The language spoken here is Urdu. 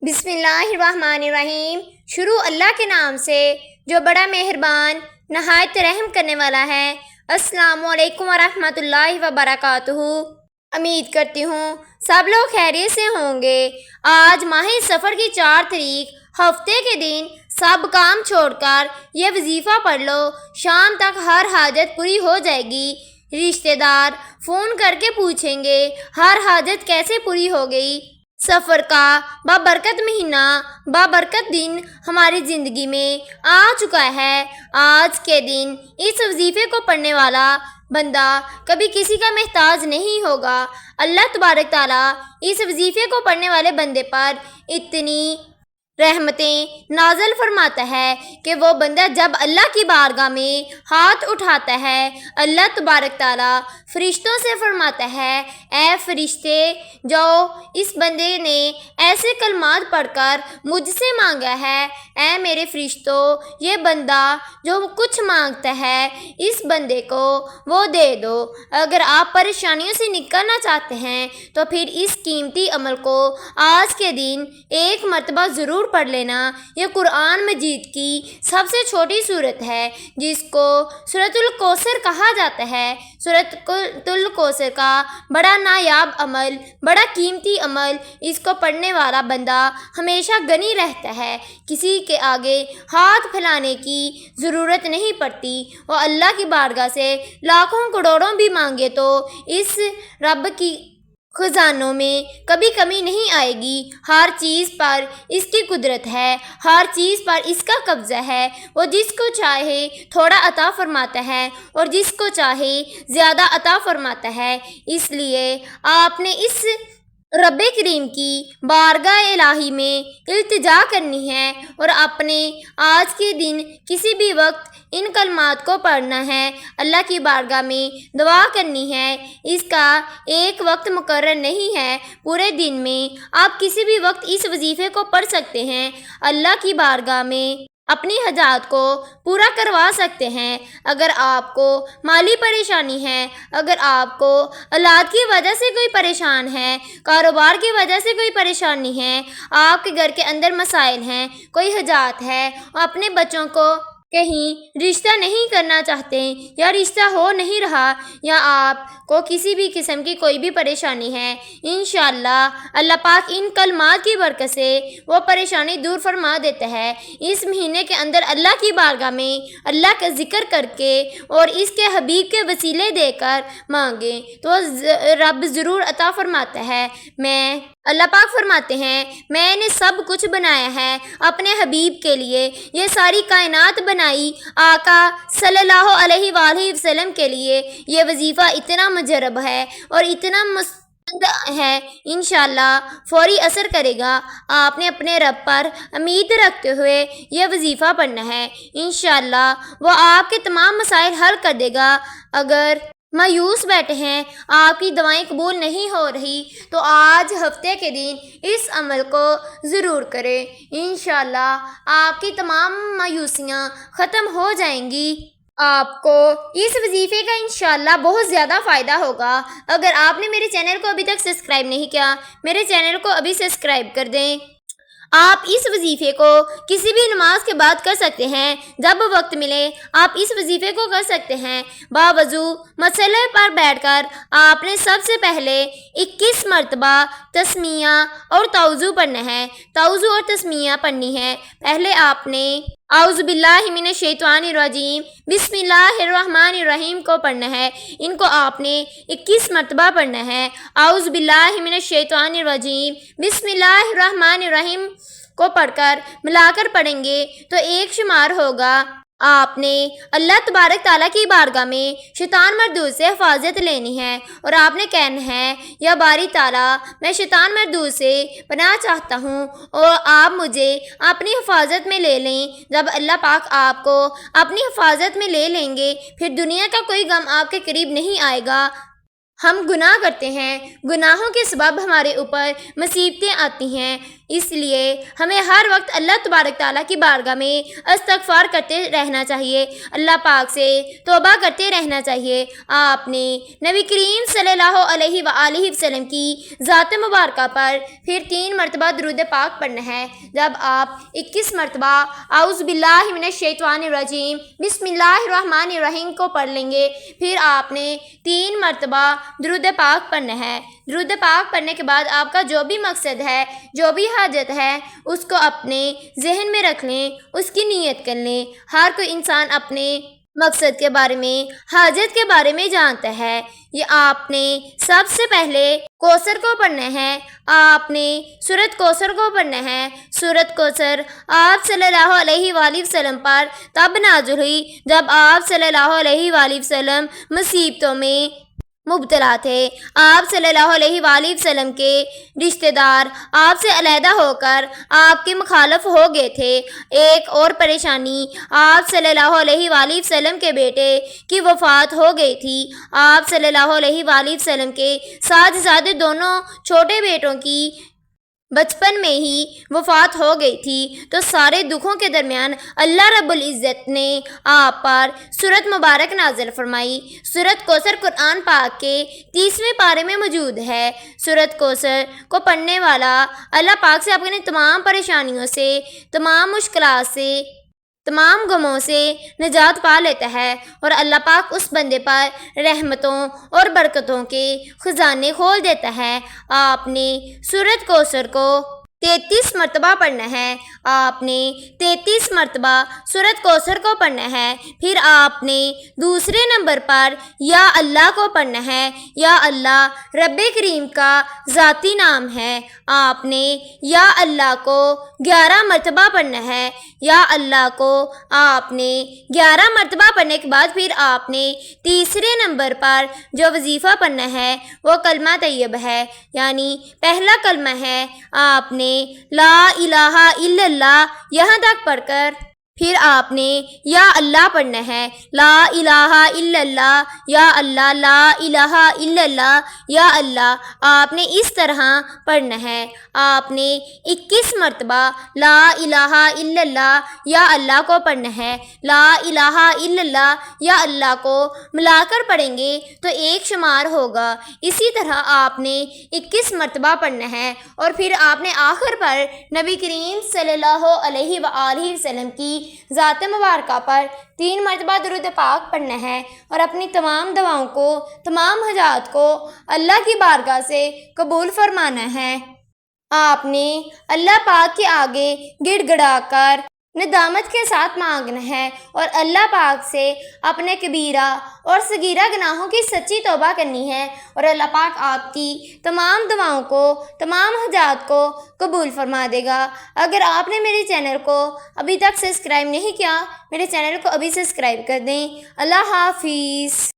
بسم اللہ الرحمن الرحیم۔ شروع اللہ کے نام سے جو بڑا مہربان نہایت رحم کرنے والا ہے۔ السلام علیکم ورحمۃ اللہ وبرکاتہ۔ امید کرتی ہوں سب لوگ خیریت سے ہوں گے۔ آج ماہ سفر کی 4 تاریخ ہفتے کے دن سب کام چھوڑ کر یہ وظیفہ پڑھ لو، شام تک ہر حاجت پوری ہو جائے گی۔ رشتہ دار فون کر کے پوچھیں گے ہر حاجت کیسے پوری ہو گئی۔ سفر کا بابرکت مہینہ، بابرکت دن ہماری زندگی میں آ چکا ہے۔ آج کے دن اس وظیفے کو پڑھنے والا بندہ کبھی کسی کا محتاج نہیں ہوگا۔ اللہ تبارک تعالیٰ اس وظیفے کو پڑھنے والے بندے پر اتنی رحمتیں نازل فرماتا ہے کہ وہ بندہ جب اللہ کی بارگاہ میں ہاتھ اٹھاتا ہے، اللہ تبارک تعالیٰ فرشتوں سے فرماتا ہے، اے فرشتے جو اس بندے نے ایسے کلمات پڑھ کر مجھ سے مانگا ہے، اے میرے فرشتوں یہ بندہ جو کچھ مانگتا ہے اس بندے کو وہ دے دو۔ اگر آپ پریشانیوں سے نکلنا چاہتے ہیں تو پھر اس قیمتی عمل کو آج کے دن ایک مرتبہ ضرور پڑھ لینا۔ یہ قرآن مجید کی سب سے چھوٹی سورت ہے جس کو سورۃ الکوثر کہا جاتا ہے۔ سورۃ الکوثر کا بڑا نایاب عمل، بڑا قیمتی عمل، اس کو پڑھنے والا بندہ ہمیشہ غنی رہتا ہے، کسی کے آگے ہاتھ پھیلانے کی ضرورت نہیں پڑتی۔ وہ اللہ کی بارگاہ سے لاکھوں کروڑوں بھی مانگے تو اس رب کی خزانوں میں کبھی کمی نہیں آئے گی۔ ہر چیز پر اس کی قدرت ہے، ہر چیز پر اس کا قبضہ ہے۔ وہ جس کو چاہے تھوڑا عطا فرماتا ہے اور جس کو چاہے زیادہ عطا فرماتا ہے۔ اس لیے آپ نے اس رب کریم کی بارگاہ الہی میں التجا کرنی ہے اور اپنے آج کے دن کسی بھی وقت ان کلمات کو پڑھنا ہے، اللہ کی بارگاہ میں دعا کرنی ہے۔ اس کا ایک وقت مقرر نہیں ہے، پورے دن میں آپ کسی بھی وقت اس وظیفے کو پڑھ سکتے ہیں، اللہ کی بارگاہ میں اپنی حاجات کو پورا کروا سکتے ہیں۔ اگر آپ کو مالی پریشانی ہے، اگر آپ کو اولاد کی وجہ سے کوئی پریشان ہے، کاروبار کی وجہ سے کوئی پریشانی ہے، آپ کے گھر کے اندر مسائل ہیں، کوئی حاجات ہے، اپنے بچوں کو کہیں رشتہ نہیں کرنا چاہتے یا رشتہ ہو نہیں رہا، یا آپ کو کسی بھی قسم کی کوئی بھی پریشانی ہے، انشاءاللہ اللہ پاک ان کلمات کی برکت سے وہ پریشانی دور فرما دیتا ہے۔ اس مہینے کے اندر اللہ کی بارگاہ میں اللہ کا ذکر کر کے اور اس کے حبیب کے وسیلے دے کر مانگیں تو رب ضرور عطا فرماتا ہے۔ اللہ پاک فرماتے ہیں، میں نے سب کچھ بنایا ہے اپنے حبیب کے لیے، یہ ساری کائنات بنائی آقا صلی اللہ علیہ وآلہ وسلم کے لیے۔ یہ وظیفہ اتنا مجرب ہے اور اتنا مستند ہے، انشاءاللہ فوری اثر کرے گا۔ آپ نے اپنے رب پر امید رکھتے ہوئے یہ وظیفہ پڑھنا ہے، انشاءاللہ وہ آپ کے تمام مسائل حل کر دے گا۔ اگر مایوس بیٹھے ہیں، آپ کی دعائیں قبول نہیں ہو رہی تو آج ہفتے کے دن اس عمل کو ضرور کریں، انشاءاللہ آپ کی تمام مایوسیاں ختم ہو جائیں گی۔ آپ کو اس وظیفے کا انشاءاللہ بہت زیادہ فائدہ ہوگا۔ اگر آپ نے میرے چینل کو ابھی تک سبسکرائب نہیں کیا، میرے چینل کو ابھی سبسکرائب کر دیں۔ آپ اس وظیفے کو کسی بھی نماز کے بعد کر سکتے ہیں، جب وقت ملے آپ اس وظیفے کو کر سکتے ہیں۔ باوضو مسئلے پر بیٹھ کر آپ نے سب سے پہلے 21 مرتبہ تسمیہ اور توضو پڑھنا ہے، توضو اور تسمیہ پڑھنی ہے۔ پہلے آپ نے اعوذ باللہ من الشیطان الرجیم بسم اللہ الرحمن الرحیم کو پڑھنا ہے، ان کو آپ نے 21 مرتبہ پڑھنا ہے۔ اعوذ باللہ من الشیطان الرجیم بسم اللہ الرحمن الرحیم کو پڑھ کر ملا کر پڑھیں گے تو ایک شمار ہوگا۔ آپ نے اللہ تبارک تعالیٰ کی بارگاہ میں شیطان مردود سے حفاظت لینی ہے اور آپ نے کہنا ہے، یا باری تعالیٰ میں شیطان مردود سے پناہ چاہتا ہوں اور آپ مجھے اپنی حفاظت میں لے لیں۔ جب اللہ پاک آپ کو اپنی حفاظت میں لے لیں گے پھر دنیا کا کوئی غم آپ کے قریب نہیں آئے گا۔ ہم گناہ کرتے ہیں، گناہوں کے سبب ہمارے اوپر مصیبتیں آتی ہیں، اس لیے ہمیں ہر وقت اللہ تبارک تعالیٰ کی بارگاہ میں استغفار کرتے رہنا چاہیے، اللہ پاک سے توبہ کرتے رہنا چاہیے۔ آپ نے نبی کریم صلی اللہ علیہ وآلہ وسلم کی ذات مبارکہ پر پھر 3 مرتبہ درود پاک پڑھنا ہے۔ جب آپ 21 مرتبہ اعوذ باللہ من الشیطان الرجیم بسم اللہ الرحمن الرحیم کو پڑھ لیں گے، پھر آپ نے 3 مرتبہ درود پاک پڑھنا ہے۔ درود پاک پڑھنے کے بعد آپ کا جو بھی مقصد ہے، جو بھی حاجت ہے، اس کو اپنے ذہن میں رکھ لیں، اس کی نیت کر لیں۔ ہر کوئی انسان اپنے مقصد کے بارے میں، حاجت کے بارے میں جانتا ہے۔ یہ آپ نے سب سے پہلے کوثر کو پڑھنا ہے، آپ نے سورۃ کوثر کو پڑھنا ہے۔ سورۃ کوثر آپ صلی اللہ علیہ وآلہ وسلم پر تب نازل ہوئی جب آپ صلی اللہ علیہ وآلہ وسلم مصیبتوں میں مبتلا تھے۔ آپ صلی اللہ علیہ وآلہ وسلم کے رشتہ دار آپ سے علیحدہ ہو کر آپ کے مخالف ہو گئے تھے۔ ایک اور پریشانی، آپ صلی اللہ علیہ وآلہ وسلم کے بیٹے کی وفات ہو گئی تھی۔ آپ صلی اللہ علیہ وآلہ وسلم کے صاحبزادے دونوں چھوٹے بیٹوں کی بچپن میں ہی وفات ہو گئی تھی، تو سارے دکھوں کے درمیان اللہ رب العزت نے آپ پر سورۃ مبارک نازل فرمائی۔ سورۃ کوثر قرآن پاک کے 30ویں پارے میں موجود ہے۔ سورۃ کوثر کو پڑھنے والا اللہ پاک سے اپنی تمام پریشانیوں سے، تمام مشکلات سے، تمام غموں سے نجات پا لیتا ہے، اور اللہ پاک اس بندے پر رحمتوں اور برکتوں کے خزانے کھول دیتا ہے۔ آپ نے سورۃ کوثر کو 33 مرتبہ پڑھنا ہے۔ آپ نے 33 مرتبہ سورۃ کوثر کو پڑھنا ہے۔ پھر آپ نے دوسرے نمبر پر یا اللہ کو پڑھنا ہے۔ یا اللہ رب کریم کا ذاتی نام ہے۔ آپ نے یا اللہ کو 11 مرتبہ پڑھنا ہے۔ یا اللہ کو آپ نے 11 مرتبہ پڑھنے کے بعد پھر آپ نے تیسرے نمبر پر جو وظیفہ پڑھنا ہے وہ کلمہ طیب ہے، یعنی پہلا کلمہ ہے، آپ نے لا الہ الا اللہ یہاں تک پڑھ کر پھر آپ نے یا اللہ پڑھنا ہے۔ لا الہ الا اللہ، یا اللہ، لا الہ الا اللہ، یا اللہ، آپ نے اس طرح پڑھنا ہے۔ آپ نے 21 مرتبہ لا الہ الا اللہ یا اللہ کو پڑھنا ہے۔ لا الہ الا اللہ یا اللہ کو ملا کر پڑھیں گے تو 1 شمار ہوگا۔ اسی طرح آپ نے 21 مرتبہ پڑھنا ہے، اور پھر آپ نے آخر پر نبی کریم صلی اللہ علیہ وآلہ وسلم کی ذات مبارکہ پر 3 مرتبہ درود پاک پڑھنا ہے، اور اپنی تمام دعاؤں کو، تمام حاجات کو اللہ کی بارگاہ سے قبول فرمانا ہے۔ آپ نے اللہ پاک کے آگے گڑ گڑا کر ندامت کے ساتھ مانگنا ہے، اور اللہ پاک سے اپنے کبیرہ اور صغیرہ گناہوں کی سچی توبہ کرنی ہے، اور اللہ پاک آپ کی تمام دعاؤں کو، تمام حاجات کو قبول فرما دے گا۔ اگر آپ نے میرے چینل کو ابھی تک سبسکرائب نہیں کیا، میرے چینل کو ابھی سبسکرائب کر دیں۔ اللہ حافظ۔